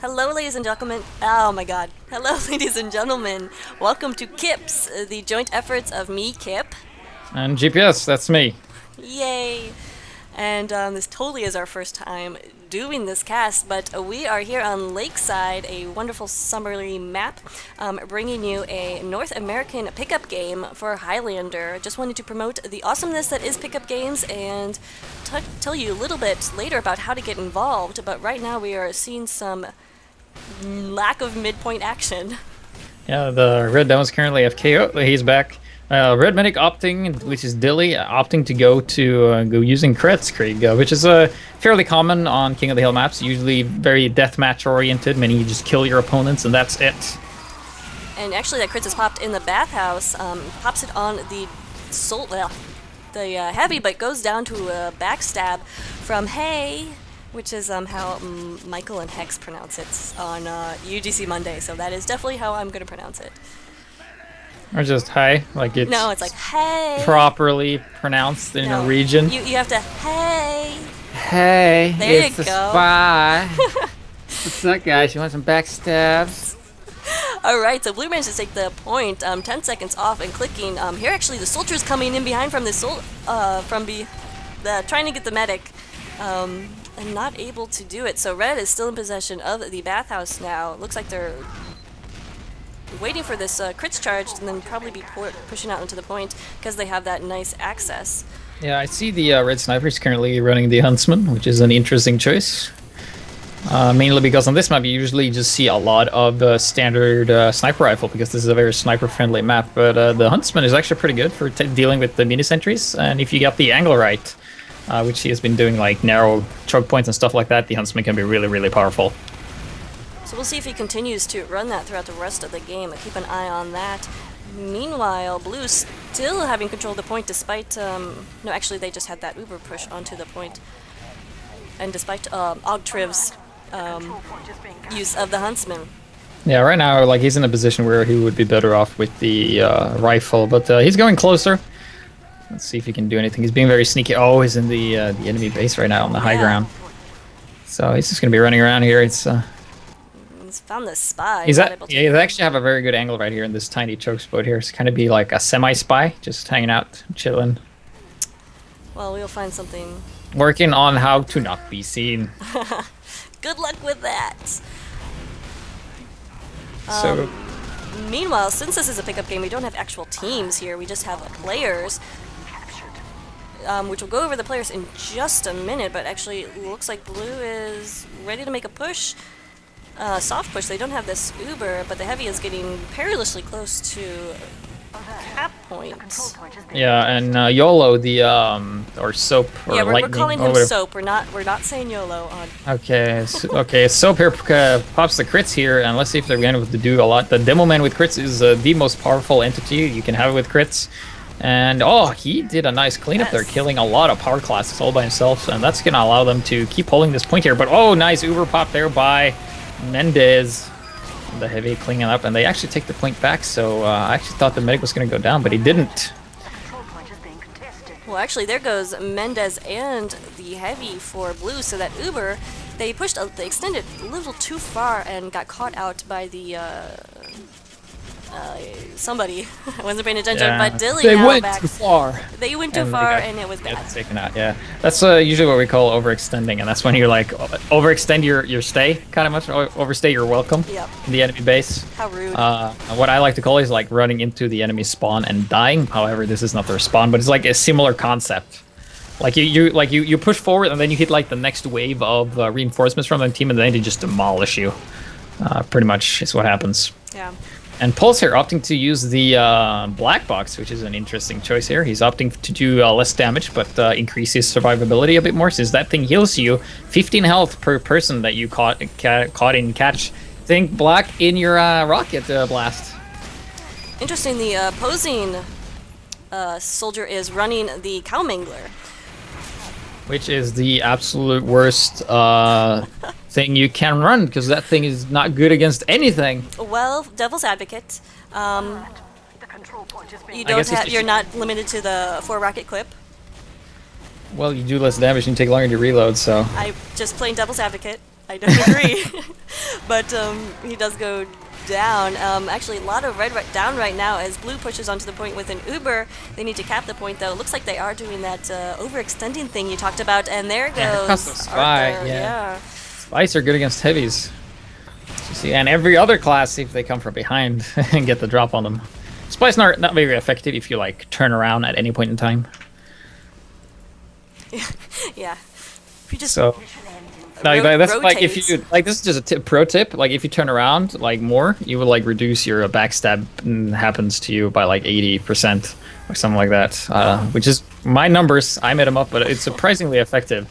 Hello, ladies and gentlemen. Oh my god. Hello, ladies and gentlemen. Welcome to KiPS, the joint efforts of me, Kip. And GPS, that's me. Yay! And this totally is our first time doing this cast, but we are here on Lakeside, a wonderful summery map, bringing you a North American pickup game for Highlander. Just wanted to promote the awesomeness that is pickup games and tell you a little bit later about how to get involved, but right now we are seeing some lack of midpoint action. Yeah, the Red Down is currently FKO. He's back. Red Medic opting, which is Dilly, opting to go using crits, Krieg, which is fairly common on King of the Hill maps. Usually very deathmatch oriented, meaning you just kill your opponents and that's it. And actually, that crits is popped in the bathhouse. Pops it on the heavy, but goes down to a backstab from Hey, which is how Michael and Hex pronounce it on UGC Monday. So that is definitely how I'm going to pronounce it. Or just hi, like it's No, it's like hey. properly pronounced in No, a region. You have to hey. Hey, There it's you a go. spy. What's up, guys? You want some backstabs? Alright, so Blue managed to take the point, 10 seconds off and clicking. Here actually the soldier's coming in behind from the trying to get the medic. And not able to do it. So Red is still in possession of the bathhouse now. Looks like they're waiting for this crits charge and then probably be pushing out into the point because they have that nice access. Yeah, I see the red sniper is currently running the huntsman, which is an interesting choice. Mainly because on this map you usually just see a lot of standard sniper rifle because this is a very sniper-friendly map. But the huntsman is actually pretty good for dealing with the mini sentries, and if you get the angle right, which he has been doing, like narrow choke points and stuff like that, the huntsman can be really, really powerful. So we'll see if he continues to run that throughout the rest of the game. Keep an eye on that. Meanwhile, Blue still having control of the point despite... no, actually they just had that uber push onto the point. And despite Ogtriv's use of the Huntsman. Yeah, right now, like, he's in a position where he would be better off with the rifle, but he's going closer. Let's see if he can do anything. He's being very sneaky. Oh, he's in the enemy base right now on the high ground. So he's just going to be running around here. It's... He's found the spy. He's actually have a very good angle right here in this tiny choke spot here. It's kind of be like a semi-spy, just hanging out, chilling. Well, we'll find something. Working on how to not be seen. Good luck with that. So, meanwhile, since this is a pickup game, we don't have actual teams here. We just have players. Which we'll go over the players in just a minute, but actually it looks like Blue is ready to make a push. Soft push. They don't have this Uber, but the Heavy is getting perilously close to cap point. yeah, and YOLO, the or Soap or Yeah, we're Lightning. calling or him whatever. Soap. We're not saying YOLO on. Okay, okay. Soap here pops the crits here, and let's see if they're going to do a lot. The Demo Man with crits is the most powerful entity you can have with crits. And oh, he did a nice cleanup there, killing a lot of power classes all by himself, and that's going to allow them to keep holding this point here. But oh, nice Uber pop there by Mendez. The Heavy cleaning up, and they actually take the point back, so I actually thought the medic was going to go down, but he didn't. Well, actually, there goes Mendez and the Heavy for Blue, so that Uber, they extended a little too far and got caught out by the, somebody. I wasn't paying attention, but Dilly they now went back. too far. They went too And they far, got- and it was bad. It's taken out, yeah. That's usually what we call overextending, and that's when you like overextend your stay, kind of much, overstay your welcome Yep. in the enemy base. How rude. What I like to call is like running into the enemy spawn and dying. However, this is not their spawn, but it's like a similar concept. Like you push forward and then you hit like the next wave of reinforcements from the team, and then they just demolish you. Pretty much is what happens. Yeah. And Pulse here opting to use the black box, which is an interesting choice here. He's opting to do less damage, but increase his survivability a bit more, since that thing heals you 15 health per person that you caught in catch. Think black in your rocket blast. Interesting, the opposing soldier is running the Cow Mangler. Which is the absolute worst thing you can run, because that thing is not good against anything. Well, Devil's Advocate. You're not limited to the 4 rocket clip. Well, you do less damage and you take longer to reload, so... I just playing Devil's Advocate. I don't agree. but he does go down. Actually, a lot of red down right now as blue pushes onto the point with an Uber. They need to cap the point, though. It looks like they are doing that overextending thing you talked about, and there Yeah, goes Spy, Arthur. yeah. Spies are good against heavies. So see, and every other class, see if they come from behind and get the drop on them. Spies not very effective if you like turn around at any point in time. Yeah. If you just So like, that's like if you like this is just a pro tip. Like if you turn around like more, you will like reduce your backstab happens to you by like 80% or something like that. Which is my numbers. I made them up, but it's surprisingly effective.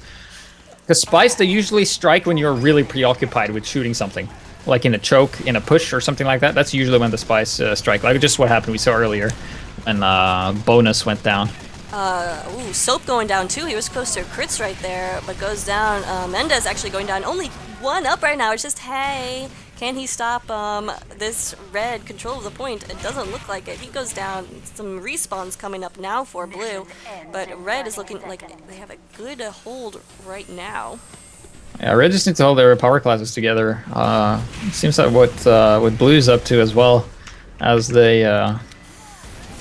Because spies they usually strike when you're really preoccupied with shooting something, like in a choke, in a push, or something like that. That's usually when the spies strike. Like just what happened we saw earlier when bonus went down. Ooh, Soap going down too. He was close to crits right there, but goes down. Mendez actually going down. Only one up right now. It's just, hey, can he stop this red control of the point? It doesn't look like it. He goes down. Some respawns coming up now for blue, but red is looking like they have a good hold right now. Yeah, red just needs to hold their power classes together. Seems like what blue's up to as well, as they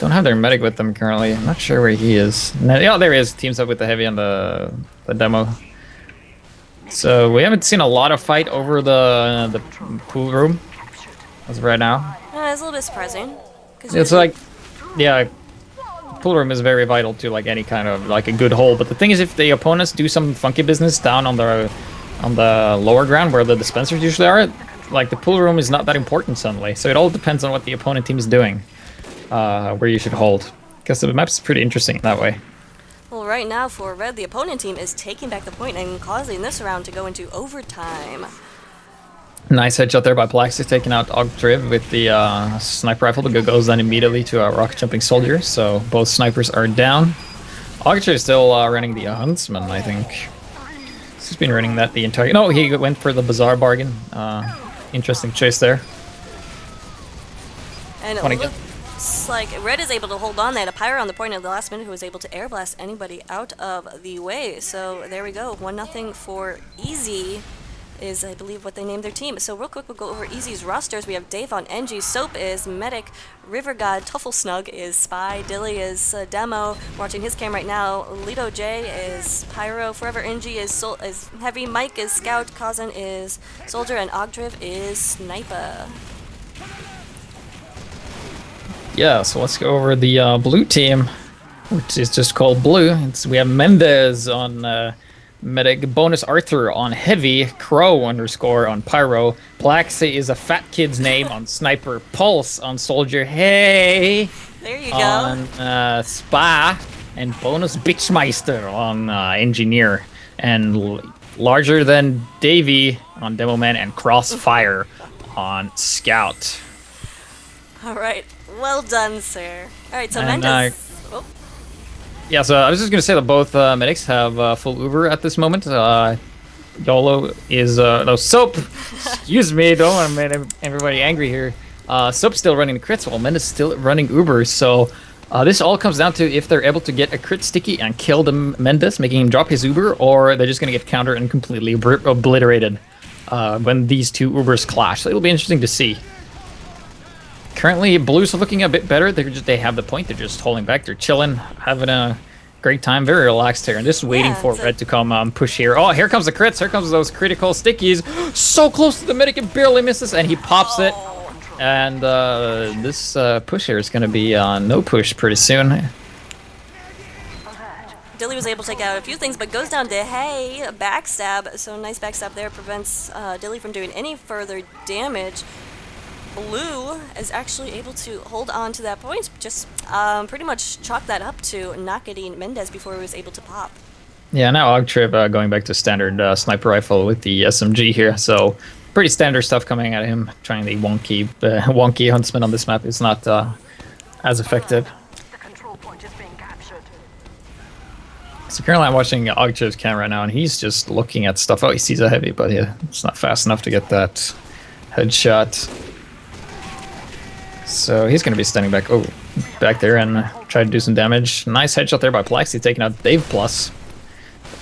don't have their medic with them currently. I'm not sure where he is. Oh, there he is. Teams up with the heavy on the demo. So we haven't seen a lot of fight over the pool room as of right now. It's a little bit surprising. It's like, yeah, pool room is very vital to like any kind of like a good hold. But the thing is, if the opponents do some funky business down on the lower ground where the dispensers usually are, like the pool room is not that important suddenly. So it all depends on what the opponent team is doing. Where you should hold, because the map's pretty interesting that way. Well, right now for red, the opponent team is taking back the point and causing this round to go into overtime. Nice headshot there by Plaxis, taking out Ogtriv with the sniper rifle. The goes then immediately to a rocket jumping soldier, so both snipers are down. Ogtriv is still running the Huntsman, I think. He's been running that the entire... No, he went for the Bazaar bargain. Interesting choice there. And looks like red is able to hold on. They had a pyro on the point at the last minute who was able to air blast anybody out of the way. So there we go. 1-0 for Easy is, I believe, what they named their team. So real quick, we'll go over Easy's rosters. We have Dave on NG, Soap is Medic, River God, Tuffle Snug is Spy, Dilly is Demo. Watching his cam right now. Lido J is Pyro, Forever NG is Heavy, Mike is Scout, Kazan is Soldier, and Ogtriv is Sniper. Yeah, so let's go over the blue team, which is just called blue. We have Mendez on medic, bonus Arthur on heavy, Crow _ on pyro, Plaxi is a fat kid's name on sniper, Pulse on soldier, hey, there you on Spa, and bonus Bitchmeister on engineer, and larger than Davey on demo man, and Crossfire on scout. All right. Well done, sir. All right, so And, Mendez... Yeah, so I was just going to say that both medics have full Uber at this moment. YOLO is... no, Soap! Excuse me, don't want to make everybody angry here. Soap's still running the crits while Mendez is still running Uber. So this all comes down to if they're able to get a crit sticky and kill the Mendez, making him drop his Uber, or they're just going to get countered and completely obliterated when these two Ubers clash. So it'll be interesting to see. Currently, blues are looking a bit better. They have the point. They're just holding back. They're chilling, having a great time, very relaxed here, and just waiting for red to come push here. Oh, here comes the crits. Here comes those critical stickies. So close to the medic, and barely misses, and he pops it. And this push here is going to be no push pretty soon. Dilly was able to take out a few things, but goes down to hey, a backstab. So nice backstab there prevents Dilly from doing any further damage. Blue is actually able to hold on to that point, just pretty much chalk that up to not getting Mendez before he was able to pop. Yeah, now Ogtrib going back to standard sniper rifle with the SMG here, so pretty standard stuff coming at him. Trying the wonky huntsman on this map is not as effective. So currently I'm watching Ogtrib's cam right now, and he's just looking at stuff. Oh, he sees a heavy, but yeah, it's not fast enough to get that headshot. So he's going to be standing back there and try to do some damage. Nice headshot there by Plexi, taking out Dave Plus.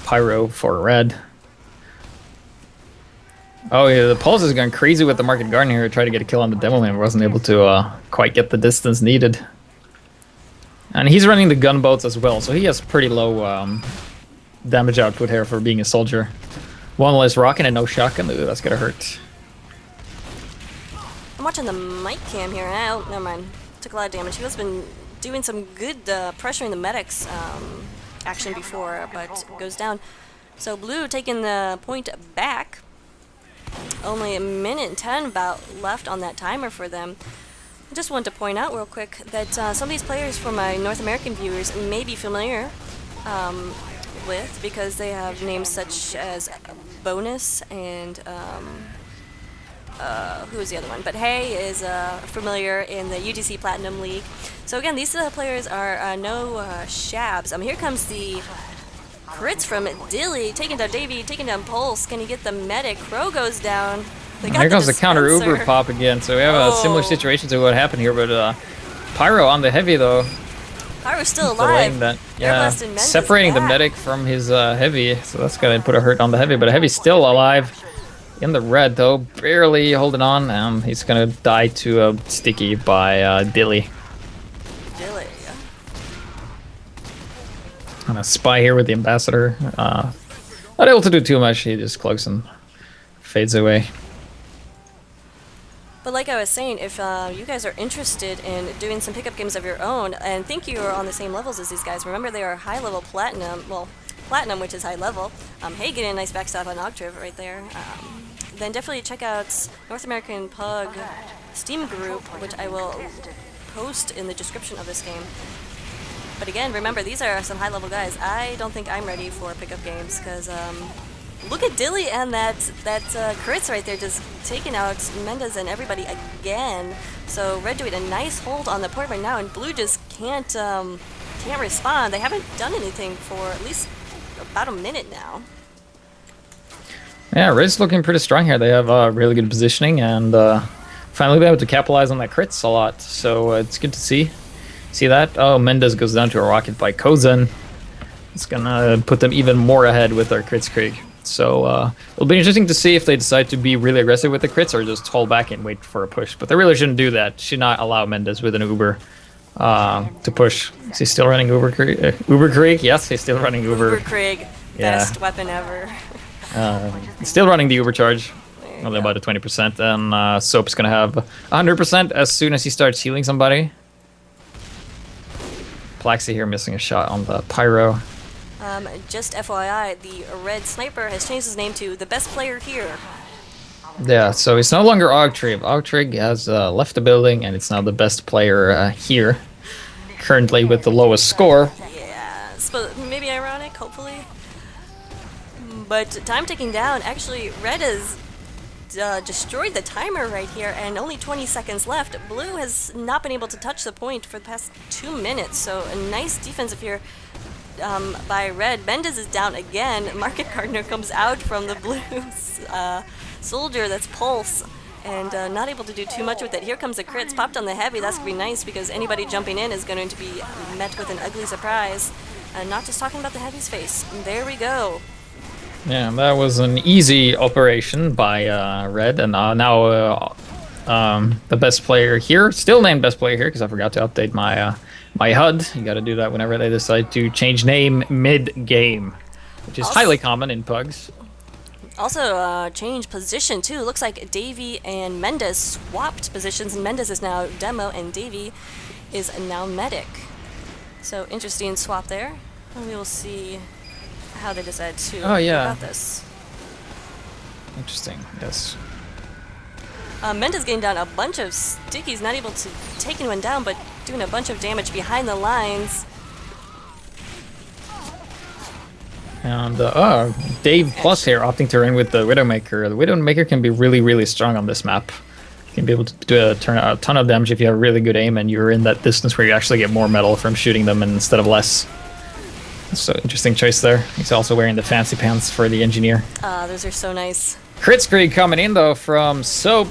Pyro for red. Oh yeah, the Pulse is going crazy with the Market Garden here. Tried to get a kill on the Demo Man, wasn't able to quite get the distance needed. And he's running the gunboats as well, so he has pretty low damage output here for being a soldier. One less rocket and no shotgun. Ooh, that's gonna hurt. I'm watching the mic cam here. Oh, never mind. Took a lot of damage. He has been doing some good pressuring the medics action before, but goes down. So Blue taking the point back. Only a minute and 10 about left on that timer for them. I just wanted to point out real quick that some of these players for my North American viewers may be familiar with, because they have names such as Bonus and who is the other one? But Hay is familiar in the UTC Platinum League. So again, these players are no shabs. Here comes the crits from Dilly, taking down Davey, taking down Pulse. Can he get the medic? Crow goes down. Here comes the counter Uber pop again. So we have a similar situation to what happened here, but Pyro on the heavy though. Pyro's still alive. That. Yeah, separating the medic from his heavy, so that's gonna put a hurt on the heavy. But heavy's still alive in the red though, barely holding on. He's gonna die to a sticky by Dilly. On a spy here with the ambassador. Not able to do too much. He just cloaks and fades away. But like I was saying, if you guys are interested in doing some pickup games of your own and think you are on the same levels as these guys, remember they are high level platinum, well, platinum, which is high level. Hey, getting a nice backstab on Octave right there. Then definitely check out North American Pug Steam group, which I will post in the description of this game. But again, remember, these are some high level guys. I don't think I'm ready for pickup games, because look at Dilly and that crits right there, just taking out Mendez and everybody again. So Red doing a nice hold on the point right now, and Blue just can't respond. They haven't done anything for at least about a minute now. Yeah, Red's looking pretty strong here. They have really good positioning, and finally been able to capitalize on that crits a lot. So it's good to see that. Oh, Mendez goes down to a rocket by Kozen. It's gonna put them even more ahead with their crits Krieg. So it'll be interesting to see if they decide to be really aggressive with the crits or just hold back and wait for a push. But they really shouldn't do that. Should not allow Mendez with an Uber to push. Is he still running Uber Krieg? Uber Krieg? Yes, he's still running Uber. Uber Krieg, best weapon ever. Still running the Uber charge. Only about a 20%. And Soap's gonna have 100% as soon as he starts healing somebody. Plaxi here missing a shot on the Pyro. Just FYI, the Red Sniper has changed his name to the best player here. Yeah, so it's no longer Ogtrig. Ogtrig has left the building, and it's now the best player here. Currently with the lowest score. Yeah, maybe ironic, hopefully. But time ticking down. Actually, Red has destroyed the timer right here, and only 20 seconds left. Blue has not been able to touch the point for the past 2 minutes, so a nice defensive here by Red. Mendez is down again. Market Gardener comes out from the blue soldier, that's Pulse, and not able to do too much with it. Here comes the crits, popped on the heavy. That's going to be nice, because anybody jumping in is going to be met with an ugly surprise. Not just talking about the heavy's face. And there we go. Yeah, that was an easy operation by Red, and now the best player here, still named best player here, because I forgot to update my my HUD. You got to do that whenever they decide to change name mid-game, which is highly common in Pugs. Also, change position too. Looks like Davey and Mendez swapped positions, and Mendez is now Demo, and Davey is now Medic. So interesting swap there. And we will see how they decide to go about this. Interesting, yes. Mendez getting down a bunch of stickies, not able to take anyone down, but doing a bunch of damage behind the lines. And Dave Plus here opting to run with the Widowmaker. The Widowmaker can be really, really strong on this map. You can be able to do turn a ton of damage if you have really good aim and you're in that distance where you actually get more metal from shooting them instead of less. So interesting choice there. He's also wearing the fancy pants for the engineer. Those are so nice. Kritzkrieg coming in though from Soap.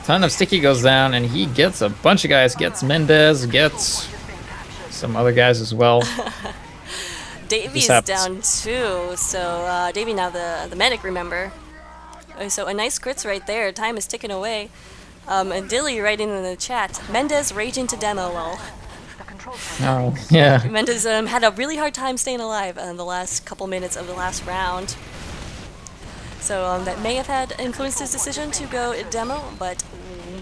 Ton of sticky goes down, and he gets a bunch of guys. Gets Mendez, gets some other guys as well. Davey's down too, so Davey now the medic, remember. So a nice crits right there. Time is ticking away. And Dilly writing in the chat, Mendez raging to demo, lol. Oh, yeah. Mendez had a really hard time staying alive in the last couple minutes of the last round. So that may have had influenced his decision to go demo, but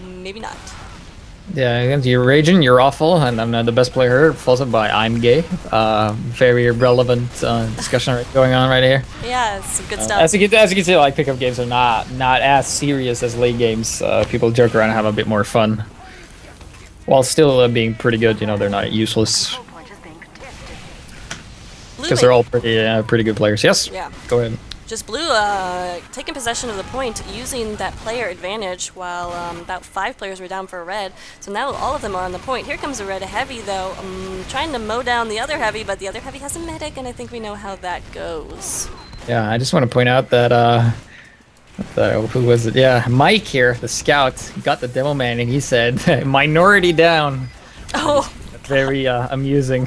maybe not. Yeah, you're raging, you're awful, and I'm not the best player here, followed by I'm gay. Very relevant discussion going on right here. Yeah, it's some good stuff. As you can see, like pickup games are not as serious as late games. People joke around and have a bit more fun, while still being pretty good. You know, they're not useless because they're all pretty good players. Yes. Yeah. Go ahead. Just Blue taking possession of the point, using that player advantage while about 5 players were down for red. So now all of them are on the point. Here comes a red heavy though, trying to mow down the other heavy, but the other heavy has a medic, and I think we know how that goes. Yeah, I just want to point out that who was it? Yeah, Mike here, the scout, got the demo man, and he said minority down. Oh, very amusing.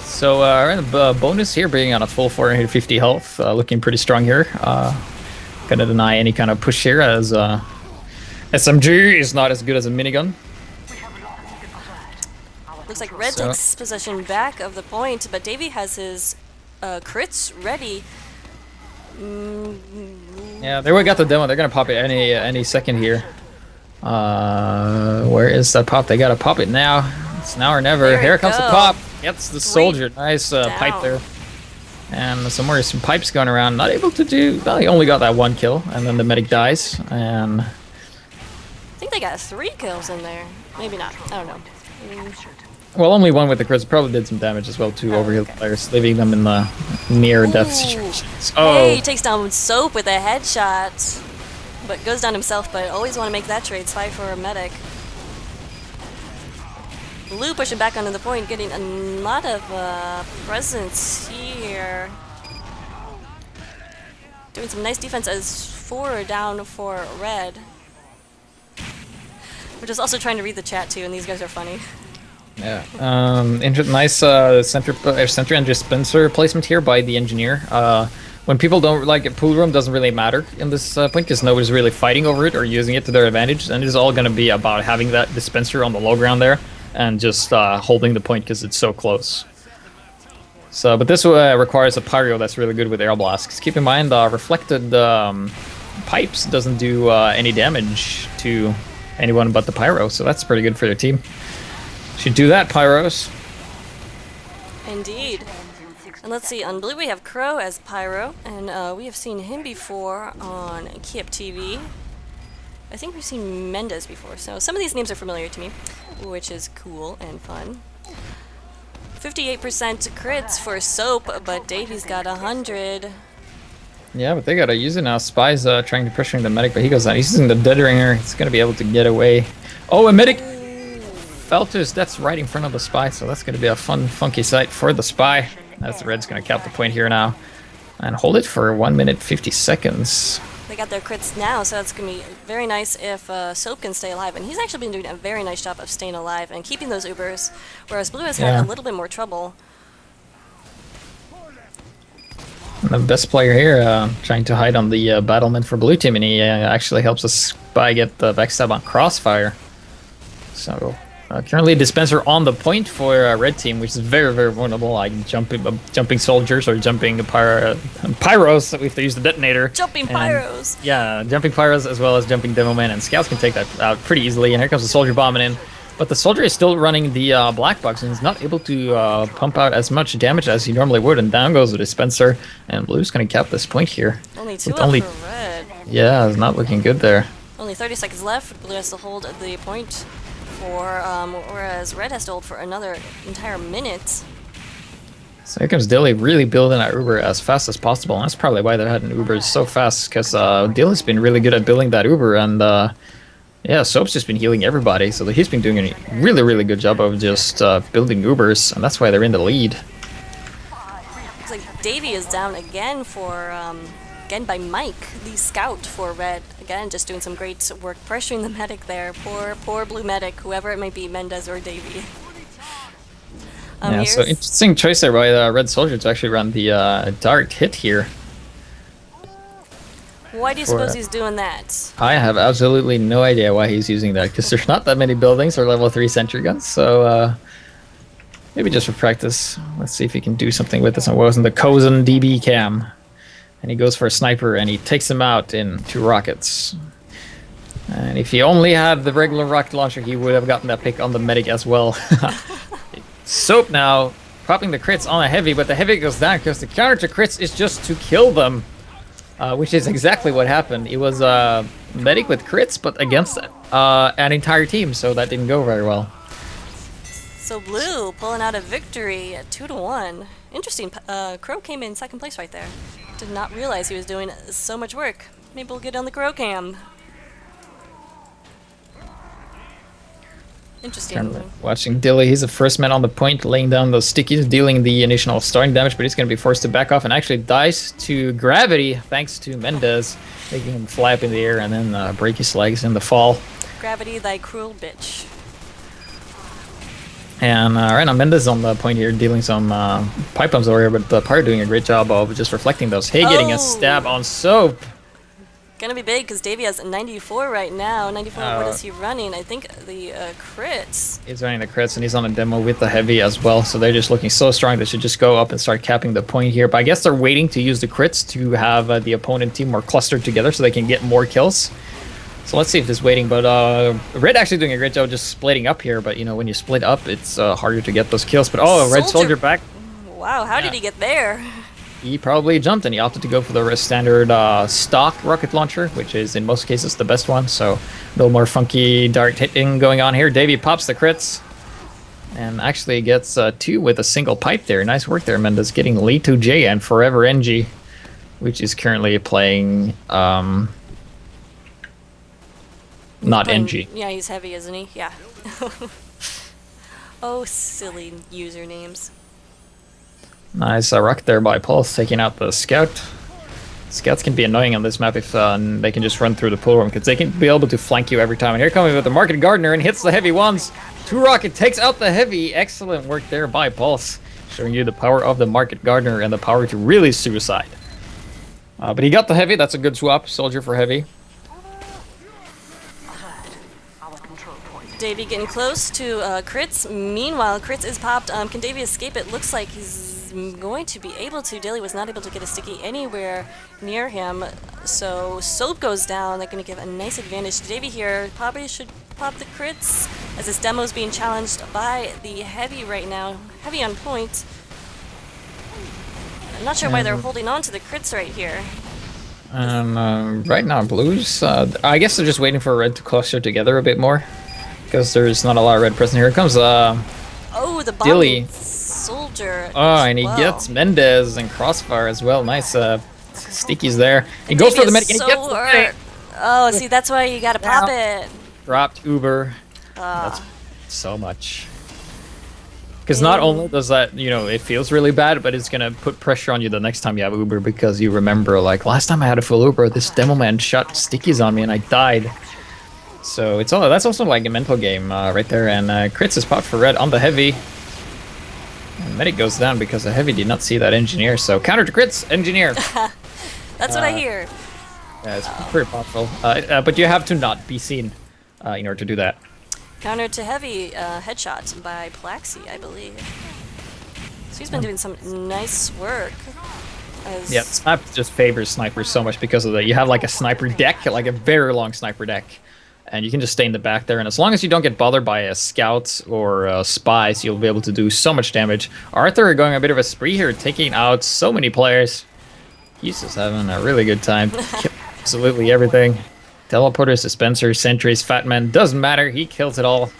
So bonus here, being on a full 450 health, looking pretty strong here. Gonna deny any kind of push here, as SMG is not as good as a minigun. Looks like Red takes possession back of the point, but Davey has his crits ready. Yeah, there we got the demo. They're gonna pop it any second here. Where is that pop? They gotta pop it now. It's now or never. Here comes the pop. Gets the soldier. Nice pipe there. And some pipes going around. Not able to do. Well, he only got that 1 kill, and then the medic dies. And I think they got 3 kills in there. Maybe not. I don't know. Well, only 1 with the crits. Probably did some damage as well to overheal players, leaving them in the near death situations. Oh, hey, he takes down Soap with a headshot, but goes down himself. But always want to make that trade. Spy for a medic. Blue pushing back onto the point, getting a lot of presence here. Doing some nice defense as 4 are down for red. We're just also trying to read the chat too, and these guys are funny. Yeah. Nice center and dispenser placement here by the engineer. When people don't like it, pool room doesn't really matter in this point because nobody's really fighting over it or using it to their advantage, and it's all going to be about having that dispenser on the low ground there and just holding the point because it's so close. So, but this requires a pyro that's really good with air blasts. Keep in mind, reflected pipes doesn't do any damage to anyone but the pyro, so that's pretty good for their team. Should do that, pyros. Indeed. And let's see, on blue we have Crow as pyro, and we have seen him before on KiPS TV. I think we've seen Mendez before, so some of these names are familiar to me, which is cool and fun. 58% crits for Soap, but Davey's got 100. Yeah, but they gotta use it now. Spy's trying to pressuring the medic, but he goes out. He's using the dead ringer. He's gonna be able to get away. Oh, a medic fell to his death right in front of the Spy, so that's gonna be a fun, funky sight for the Spy. That's the Red's gonna cap the point here now and hold it for 1 minute 50 seconds. They got their crits now, so it's going to be very nice if Soap can stay alive. And he's actually been doing a very nice job of staying alive and keeping those Ubers, whereas Blue has had a little bit more trouble. And the best player here trying to hide on the battlement for Blue team, and he actually helps us Spy get the backstab on Crossfire. So currently a dispenser on the point for Red team, which is very, very vulnerable, like jumping soldiers or jumping pyros if they use the detonator. Jumping pyros! Yeah, jumping pyros as well as jumping demo man, and scouts can take that out pretty easily, and here comes the soldier bombing in. But the soldier is still running the black box and is not able to pump out as much damage as he normally would, and down goes the dispenser, and Blue's going to cap this point here. Only 2 up for Red. Yeah, it's not looking good there. Only 30 seconds left. Blue has to hold the point for, whereas Red has to hold for another entire minute. So here comes Dilly really building that Uber as fast as possible, and that's probably why they're heading Ubers so fast, because Dilly's been really good at building that Uber, and yeah, Soap's just been healing everybody, so he's been doing a really, really good job of just building Ubers, and that's why they're in the lead. Looks like Davey is down again for, again by Mike, the scout for Red. Again, just doing some great work pressuring the medic there. Poor blue medic, whoever it might be, Mendez or Davey. Yeah, so interesting choice there by the Red Soldier to actually run the direct hit here. Why do you suppose he's doing that? I have absolutely no idea why he's using that, because there's not that many buildings or level 3 sentry guns, so maybe just for practice. Let's see if he can do something with this. It wasn't the Kozen DB cam. And he goes for a sniper, and he takes him out in 2 rockets. And if he only had the regular rocket launcher, he would have gotten that pick on the medic as well. Soap now, popping the crits on a heavy, but the heavy goes down because the counter to crits is just to kill them. Which is exactly what happened. It was a medic with crits, but against an entire team, so that didn't go very well. So Blue pulling out a victory at 2-1. Interesting. Crow came in second place right there. Did not realize he was doing so much work. Maybe we'll get on the Crow cam. Interesting. Watching Dilly, he's the first man on the point, laying down those stickies, dealing the initial starting damage, but he's going to be forced to back off and actually dies to gravity thanks to Mendez, making him fly up in the air and then break his legs in the fall. Gravity, thy cruel bitch. And right now Mendez on the point here, dealing some pipe bombs over here, but the Pyre doing a great job of just reflecting those. Hey, getting a stab on Soap. Gonna be big because Davey has 94 right now. 94, what is he running? I think the crits. He's running the crits, and he's on a demo with the heavy as well, so they're just looking so strong. They should just go up and start capping the point here. But I guess they're waiting to use the crits to have the opponent team more clustered together so they can get more kills. So let's see if this waiting, but Red actually doing a great job just splitting up here, but you know, when you split up, it's harder to get those kills. But Red Soldier back. Wow, how did he get there? He probably jumped, and he opted to go for the standard stock rocket launcher, which is in most cases the best one, so a little more funky dart hitting going on here. Davey pops the crits, and actually gets 2 with a single pipe there. Nice work there, Mendez, getting Leto J and Forever NG, which is currently playing... not NG. Yeah, he's heavy, isn't he? Yeah. Oh, silly usernames. Nice rocket there by Pulse, taking out the scout. Scouts can be annoying on this map if they can just run through the pool room, because they can be able to flank you every time. And here coming with the Market Gardener and hits the heavy ones. 2 rocket takes out the heavy. Excellent work there by Pulse, showing you the power of the Market Gardener and the power to really suicide. But he got the heavy. That's a good swap. Soldier for heavy. Davey getting close to crits. Meanwhile, crits is popped. Can Davey escape? It looks like he's going to be able to. Dilly was not able to get a sticky anywhere near him, so Soap goes down. They're going to give a nice advantage to Davey here. Probably should pop the crits, as this demo is being challenged by the heavy right now. Heavy on point. I'm not sure why they're holding on to the crits right here. Right now, Blues, I guess they're just waiting for Red to cluster together a bit more, because there's not a lot of red present. Here comes oh, the Dilly. Soldier. Oh, and he gets Mendez and Crossfire as well. Nice stickies there. He goes for the medic and he gets the medic. Oh, see, that's why you gotta pop it. Dropped Uber. That's so much. Because not only does that, you know, it feels really bad, but it's gonna put pressure on you the next time you have Uber, because you remember, like, last time I had a full Uber, this demo man shot stickies on me and I died. So it's all, that's also like a mental game right there. And crits is popped for Red on the heavy. And medic goes down because the heavy did not see that engineer. So counter to crits, engineer. That's what I hear. Yeah, it's pretty powerful. But you have to not be seen in order to do that. Counter to heavy headshot by Plaxi, I believe. So he's been doing some nice work. Yeah, Snap just favors snipers so much because of that. You have like a sniper deck, like a very long sniper deck. And you can just stay in the back there, and as long as you don't get bothered by scouts or spies, you'll be able to do so much damage. Arthur going a bit of a spree here, taking out so many players. He's just having a really good time. Absolutely everything. Teleporters, dispensers, sentries, fat man, doesn't matter. He kills it all.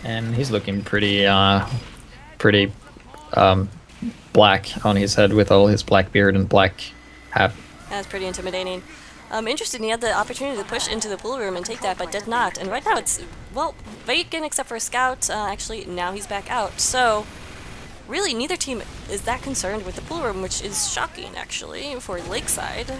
And he's looking pretty black on his head with all his black beard and black hat. That's pretty intimidating. Interesting, he had the opportunity to push into the pool room and take that, but did not. And right now it's, well, vacant except for a scout. Actually, now he's back out. So, really, neither team is that concerned with the pool room, which is shocking, actually, for Lakeside.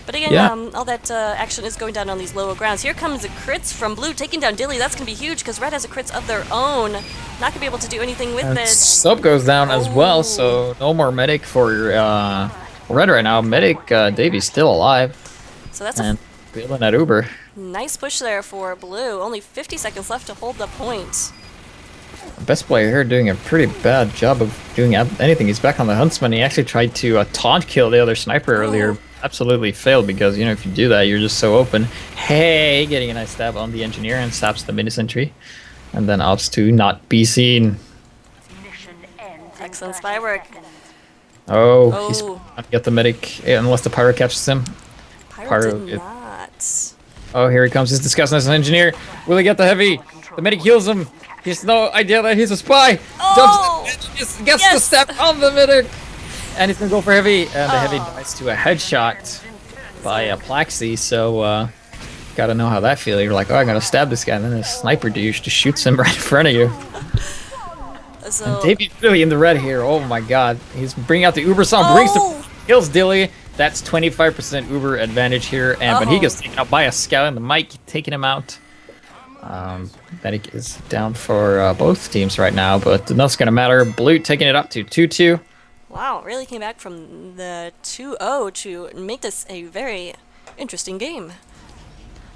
But again, all that action is going down on these lower grounds. Here comes the crits from Blue, taking down Dilly. That's going to be huge, because Red has a crits of their own. Not going to be able to do anything with it. Soap goes down as well, so no more medic for Red right now. Medic Davy's still alive. So that's And feeling that Uber. nice push there for blue. Only 50 seconds left to hold the point. Best player here doing a pretty bad job of doing anything. He's back on the Huntsman. He actually tried to taunt kill the other sniper earlier. Absolutely failed because, you know, if you do that, you're just so open. Hey, getting a nice stab on the engineer and stabs the mini sentry. And then opts to not be seen. Excellent spy work. Oh, he's going to get the medic unless the pyro catches him. Pyro did not. Oh, here he comes. He's discussing as an engineer. Will he get the heavy? The medic heals him. He has no idea that he's a spy. Oh! Jumps, gets the step on the medic. And he's going to go for heavy. And the heavy dies to a headshot by a Plaxi. So, gotta know how that feels. You're like, oh, I'm going to stab this guy. And then a sniper douche just shoots him right in front of you. So, And Davy's really in the red here. Oh my god. He's bringing out the Uber song. Brings the kills Dilly. That's 25% Uber advantage here. And when he gets taken out by a scout and the mic taking him out. Medic is down for both teams right now, but nothing's gonna matter. Blue taking it up to 2-2. Wow, really came back from the 2-0 to make this a very interesting game.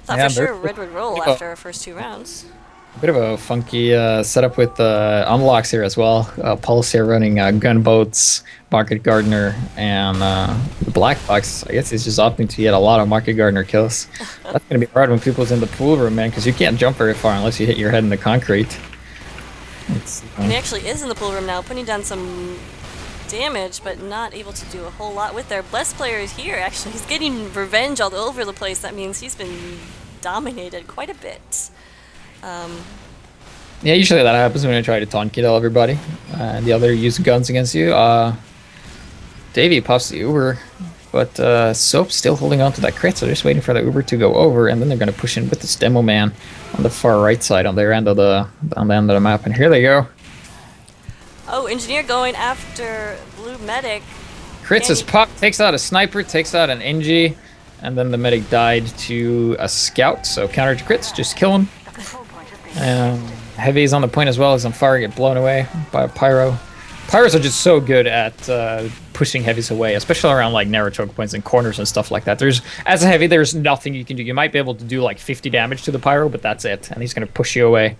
Thought for sure Red would roll after our first 2 rounds. A bit of a funky setup with unlocks here as well. Pulse here running gunboats, Market Gardener, and Black Box. I guess he's just opting to get a lot of Market Gardener kills. That's going to be hard when people's in the pool room, man, because you can't jump very far unless you hit your head in the concrete. And he actually is in the pool room now, putting down some damage, but not able to do a whole lot with their best players here. Actually, he's getting revenge all over the place. That means he's been dominated quite a bit. Yeah, usually that happens when I try to taunt kill everybody, and the other use guns against you. Davey pops the Uber, but Soap's still holding on to that crit, so they're just waiting for the Uber to go over, and then they're going to push in with this demo man on the far right side on their end of the map, and here they go. Oh, engineer going after blue medic. Crits his pop, takes out a sniper, takes out an NG, and then the medic died to a scout, so counter to crits, just kill him. Heavy's on the point as well, as on fire, get blown away by a pyro. Pyros are just so good at pushing heavies away, especially around like narrow choke points and corners and stuff like that. As a heavy, there's nothing you can do. You might be able to do like 50 damage to the pyro, but that's it, and he's gonna push you away.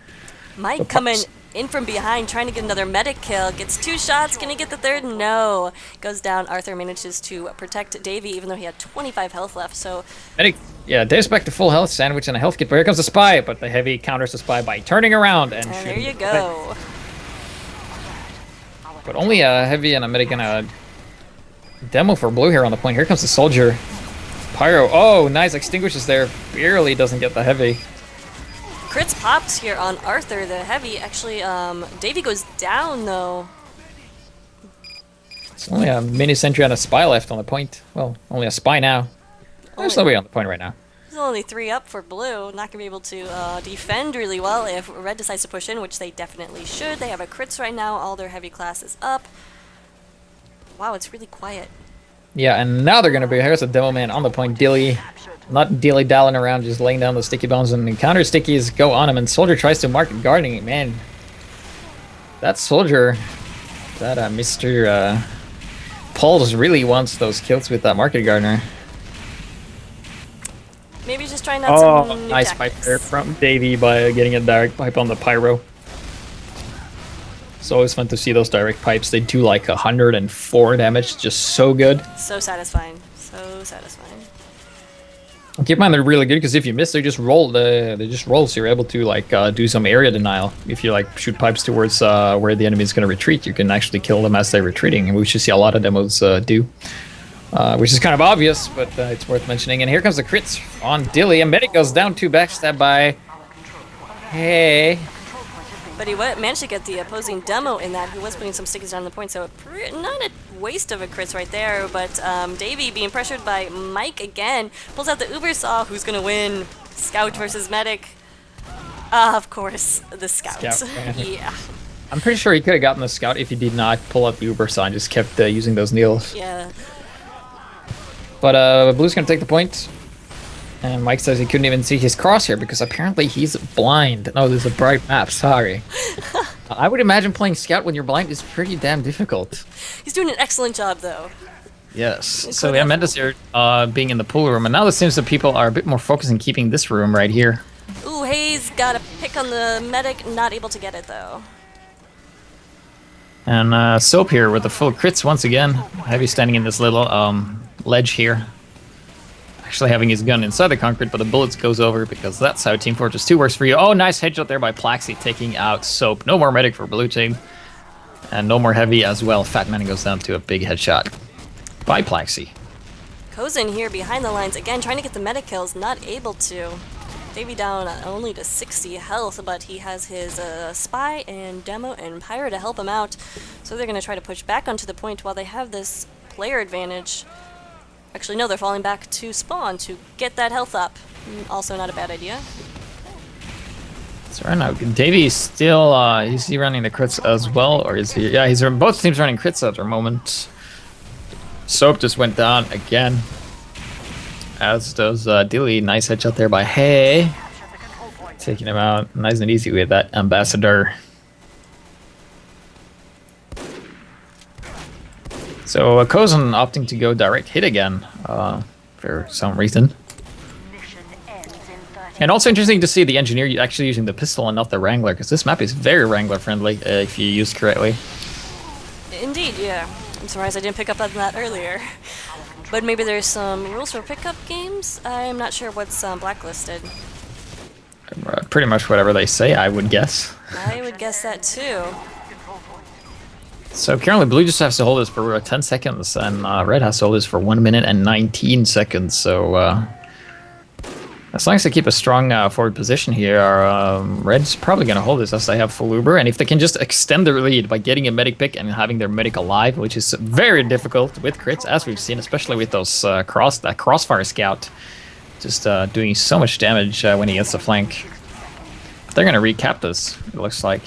Mike coming in from behind, trying to get another medic kill. Gets 2 shots. Can he get the third? No. Goes down. Arthur manages to protect Davey, even though he had 25 health left. So medic, yeah, Dave's back to full health, sandwich and a health kit. But here comes the spy, but the heavy counters the spy by turning around and shooting. There you go. But only a heavy and a medic and a demo for blue here on the point. Here comes the soldier. Pyro. Oh, nice extinguishes there. Barely doesn't get the heavy. Crits pops here on Arthur, the heavy. Actually, Davey goes down, though. It's only a mini sentry and a spy left on the point. Well, only a spy now. There's nobody on the point right now. There's only 3 up for blue. Not going to be able to defend really well if red decides to push in, which they definitely should. They have a crits right now. All their heavy classes up. Wow, it's really quiet. Yeah, and now they're going to be... Here's a demo man on the point. Dilly. Not dilly-dallying around, just laying down the sticky bombs, and the counter stickies go on him, and Soldier tries to market guarding it. Man, that Soldier, that Mr. Pauls really wants those kills with that market gardener. Maybe just trying out some new nice tactics. pipe there from Davey by getting a direct pipe on the pyro. It's always fun to see those direct pipes. They do like 104 damage, just so good. So satisfying. So satisfying. Keep in mind they're really good because if you miss, they just roll. They just roll, so you're able to like do some area denial. If you like shoot pipes towards where the enemy is going to retreat, you can actually kill them as they're retreating, and we should see a lot of demos do, which is kind of obvious, but it's worth mentioning. And here comes the crits on Dilly, and Medic goes down 2, backstab by. Hey. But he managed to get the opposing demo in that. He was putting some stickies down the point, so not a waste of a crits right there. But Davey being pressured by Mike again, pulls out the Uber Saw. Who's going to win? Scout versus Medic. Of course, the Scout. Yeah. I'm pretty sure he could have gotten the Scout if he did not pull out the Uber Saw and just kept using those needles. Yeah. But Blue's going to take the point. And Mike says he couldn't even see his crosshair because apparently he's blind. No, there's a bright map, sorry. I would imagine playing Scout when you're blind is pretty damn difficult. He's doing an excellent job, though. Yes. So we have Mendes here being in the pool room, and now it seems that people are a bit more focused on keeping this room right here. Ooh, Hayes got a pick on the medic, not able to get it though. And Soap here with the full crits once again. Heavy standing in this little ledge here. Actually having his gun inside the concrete, but the bullets goes over because that's how Team Fortress 2 works for you. Oh, nice headshot there by Plaxi, taking out Soap. No more medic for blue team. And no more heavy as well. Fat Man goes down to a big headshot by Plaxi. Kozin here behind the lines, again trying to get the medic kills, not able to. Davey down only to 60 health, but he has his Spy and Demo and Pyro to help him out. So they're going to try to push back onto the point while they have this player advantage. Actually, no, they're falling back to spawn to get that health up. Also not a bad idea. So right now, Davey's still, is he running the crits as well, or is he? Yeah, he's both teams running crits at the moment. Soap just went down again. As does Dilly. Nice headshot there by Hay. Taking him out nice and easy with that Ambassador. So Kozan opting to go direct hit again for some reason. And also interesting to see the engineer actually using the pistol and not the Wrangler, because this map is very Wrangler friendly if you use correctly. Indeed, yeah. I'm surprised I didn't pick up on that earlier. But maybe there's some rules for pickup games? I'm not sure what's blacklisted. Pretty much whatever they say, I would guess. I would guess that too. So currently Blue just has to hold this for 10 seconds, and Red has to hold this for 1 minute and 19 seconds. So as long as they keep a strong forward position here, Red's probably going to hold this as they have full Uber. And if they can just extend their lead by getting a medic pick and having their medic alive, which is very difficult with crits, as we've seen, especially with those that crossfire scout, just doing so much damage when he gets the flank. But they're going to recap this, it looks like.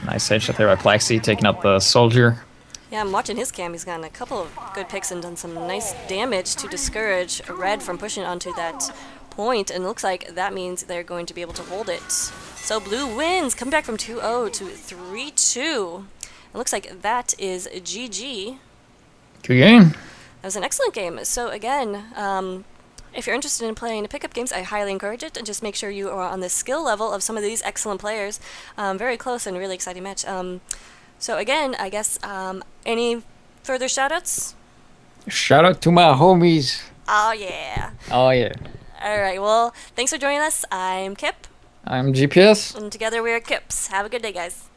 Nice headshot there by Plaxi, taking out the soldier. Yeah, I'm watching his cam. He's gotten a couple of good picks and done some nice damage to discourage Red from pushing onto that point. And it looks like that means they're going to be able to hold it. So Blue wins, come back from 2-0 to 3-2. It looks like that is GG. Good game. That was an excellent game. So again, if you're interested in playing pickup games, I highly encourage it. And just make sure you are on the skill level of some of these excellent players. Very close and really exciting match. So again, I guess, any further shoutouts? Shout out to my homies. Oh yeah. Oh yeah. Alright, well, thanks for joining us. I'm Kip. I'm GPS. And together we are KiPS. Have a good day, guys.